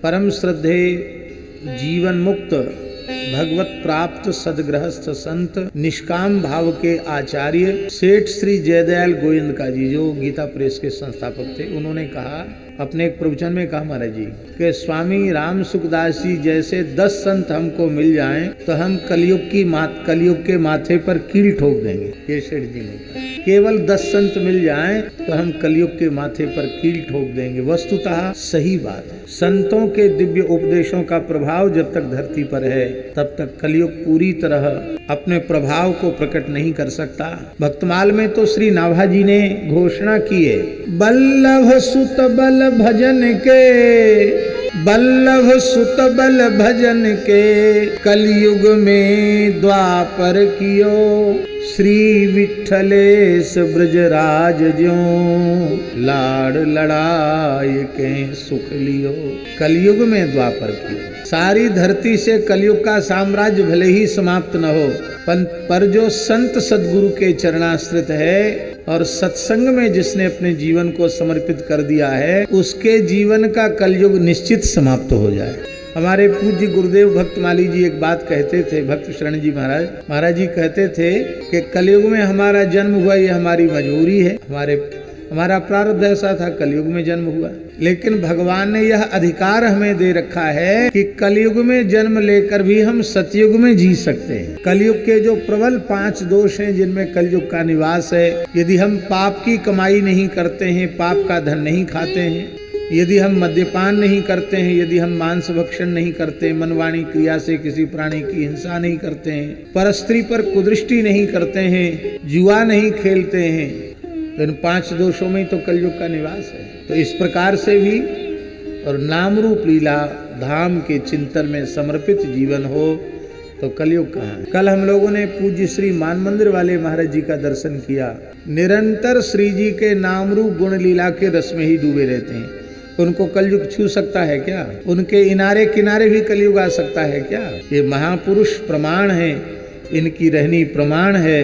परम श्रद्धे जीवन मुक्त भगवत प्राप्त सदगृहस्थ संत निष्काम भाव के आचार्य सेठ श्री जयदयाल गोविंदका जी, जो गीता प्रेस के संस्थापक थे, उन्होंने कहा, अपने एक प्रवचन में कहा महाराज जी कि स्वामी राम सुखदास जी जैसे 10 संत हमको मिल जाएं तो हम कलयुग के माथे पर कील ठोक देंगे। ये सेठ जी ने कहा, केवल 10 संत मिल जाएं तो हम कलयुग के माथे पर कील ठोक देंगे। वस्तुतः सही बात है। संतों के दिव्य उपदेशों का प्रभाव जब तक धरती पर है तब तक कलयुग पूरी तरह अपने प्रभाव को प्रकट नहीं कर सकता। भक्तमाल में तो श्री नाभा जी ने घोषणा की है, बल्लभ सुत बल भजन के, बल्लभ सुत बल भजन के, कलयुग में द्वापर कियो, श्री विठलेश ब्रजराज ज्यों, लाड़ लड़ाई के सुख लियो। कलयुग में द्वापर कियो। सारी धरती से कलयुग का साम्राज्य भले ही समाप्त न हो, पर जो संत सदगुरु के चरणाश्रित है और सत्संग में जिसने अपने जीवन को समर्पित कर दिया है, उसके जीवन का कलयुग निश्चित समाप्त हो जाए। हमारे पूज्य गुरुदेव भक्तमाली जी एक बात कहते थे, भक्त शरण जी महाराज जी कहते थे कि कलयुग में हमारा जन्म हुआ, ये हमारी मजबूरी है, हमारा प्रारब्ध ऐसा था, कलयुग में जन्म हुआ। लेकिन भगवान ने यह अधिकार हमें दे रखा है कि कलयुग में जन्म लेकर भी हम सतयुग में जी सकते हैं। कलयुग के जो प्रबल 5 दोष हैं जिनमें कलयुग का निवास है, यदि हम पाप की कमाई नहीं करते हैं, पाप का धन नहीं खाते हैं, यदि हम मद्यपान नहीं करते हैं, यदि हम मांस भक्षण नहीं करते, मनवाणी क्रिया से किसी प्राणी की हिंसा नहीं करते हैं, परस्त्री पर कुदृष्टि नहीं करते हैं, जुआ नहीं खेलते हैं, तो इन 5 दोषों में तो कलयुग का निवास है। तो इस प्रकार से भी और नाम रूप लीला धाम के चिंतन में समर्पित जीवन हो तो कलयुग कहाँ है। कल हम लोगों ने पूज्य श्री मान मंदिर वाले महाराज जी का दर्शन किया। निरंतर श्री जी के नाम रूप गुण लीला के रस में ही डूबे रहते हैं। उनको कलयुग छू सकता है क्या? उनके इनारे किनारे भी कलयुग आ सकता है क्या? ये महापुरुष प्रमाण है, इनकी रहनी प्रमाण है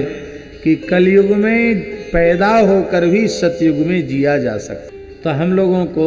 कि कलयुग में पैदा होकर भी सतयुग में जिया जा सकता। तो हम लोगों को